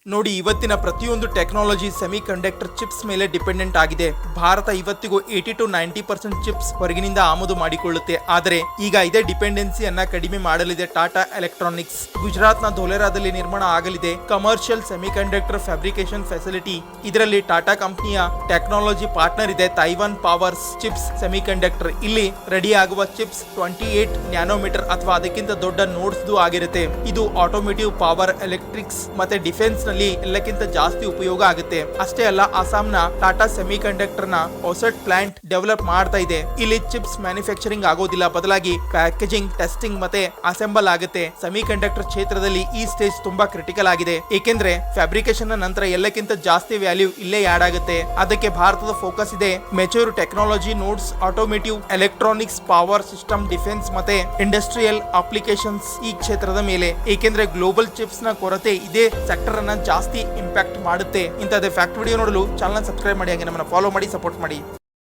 ನೋಡಿ, ಇವತ್ತಿನ ಪ್ರತಿಯೊಂದು ಟೆಕ್ನಾಲಜಿ ಸೆಮಿ ಕಂಡಕ್ಟರ್ ಚಿಪ್ಸ್ ಮೇಲೆ ಡಿಪೆಂಡೆಂಟ್ ಆಗಿದೆ. ಭಾರತ ಇವತ್ತಿಗೂ 80 to 90% ಚಿಪ್ಸ್ ಹೊರಗಿನಿಂದ ಆಮದು ಮಾಡಿಕೊಳ್ಳುತ್ತೆ. ಆದರೆ ಈಗ ಇದೇ ಡಿಪೆಂಡೆನ್ಸಿಯನ್ನ ಕಡಿಮೆ ಮಾಡಲಿದೆ ಟಾಟಾ ಎಲೆಕ್ಟ್ರಾನಿಕ್ಸ್. ಗುಜರಾತ್ನ ಧೋಲೆರಾದಲ್ಲಿ ನಿರ್ಮಾಣ ಆಗಲಿದೆ commercial semi conductor fabrication facility. ಇದರಲ್ಲಿ ಟಾಟಾ ಕಂಪನಿಯ ಟೆಕ್ನಾಲಜಿ ಪಾರ್ಟ್ನರ್ ಇದೆ Taiwan powers chips semi conductor. ಇಲ್ಲಿ ರೆಡಿ ಆಗುವ ಚಿಪ್ಸ್ 28 ನ್ಯಾನೋಮೀಟರ್ ಅಥವಾ ಅದಕ್ಕಿಂತ ದೊಡ್ಡ ನೋಡ್ಸ್ ಆಗಿರುತ್ತೆ. ಇದು ಆಟೋಮೇಟಿವ್, ಪವರ್, ಎಲೆಕ್ಟ್ರಿಕ್ಸ್ ಮತ್ತೆ ಡಿಫೆನ್ಸ್ ನಲ್ಲಿ ಎಲ್ಲಕ್ಕಿಂತ ಜಾಸ್ತಿ ಉಪಯೋಗ ಆಗುತ್ತೆ. ಅಷ್ಟೇ ಅಲ್ಲ, ಅಸ್ಸಾಂನ ಟಾಟಾ ಸೆಮಿ ಕಂಡಕ್ಟರ್ ನ ಹೊಸಟ್ ಪ್ಲಾಂಟ್ ಡೆವಲಪ್ ಮಾಡ್ತಾ ಇದೆ. ಇಲ್ಲಿ ಚಿಪ್ಸ್ ಮ್ಯಾನುಫ್ಯಾಕ್ಚರಿಂಗ್ ಆಗೋದಿಲ್ಲ, ಬದಲಾಗಿ ಪ್ಯಾಕೇಜಿಂಗ್, ಟೆಸ್ಟಿಂಗ್ ಮತ್ತೆ ಅಸೆಂಬಲ್ ಆಗುತ್ತೆ. ಸೆಮಿ ಕಂಡಕ್ಟರ್ ಕ್ಷೇತ್ರದಲ್ಲಿ ಈ ಸ್ಟೇಜ್ ತುಂಬಾ ಕ್ರಿಟಿಕಲ್ ಆಗಿದೆ, ಏಕೆಂದ್ರೆ ಫ್ಯಾಬ್ರಿಕೇಶನ್ ನಂತರ ಎಲ್ಲಕ್ಕಿಂತ ಜಾಸ್ತಿ ವ್ಯಾಲ್ಯೂ ಇಲ್ಲೇ ಆಡ್ ಆಗುತ್ತೆ. ಅದಕ್ಕೆ ಭಾರತದ ಫೋಕಸ್ ಇದೆ mature technology notes, automotive, electronics, power system, defence ಮತ್ತೆ ಇಂಡಸ್ಟ್ರಿಯಲ್ ಅಪ್ಲಿಕೇಶನ್ಸ್ ಈ ಕ್ಷೇತ್ರದ ಮೇಲೆ. ಏಕೆಂದ್ರೆ ಗ್ಲೋಬಲ್ ಚಿಪ್ಸ್ ನ ಕೊರತೆ ಇದೇ ಸೆಕ್ಟರ್ ಅನ್ನ ಜಾಸ್ತಿ ಇಂಪ್ಯಾಕ್ಟ್ ಮಾಡುತ್ತೆ. ಇಂಥದೇ ಫ್ಯಾಕ್ಟ್ ವಿಡಿಯೋ ನೋಡಲು ಚಾನಲ್ ಸಬ್ಸ್ಕ್ರೈಬ್ ಮಾಡಿ, ಹಾಗೆ ನಮ್ಮನ್ನು ಫಾಲೋ ಮಾಡಿ, ಸಪೋರ್ಟ್ ಮಾಡಿ.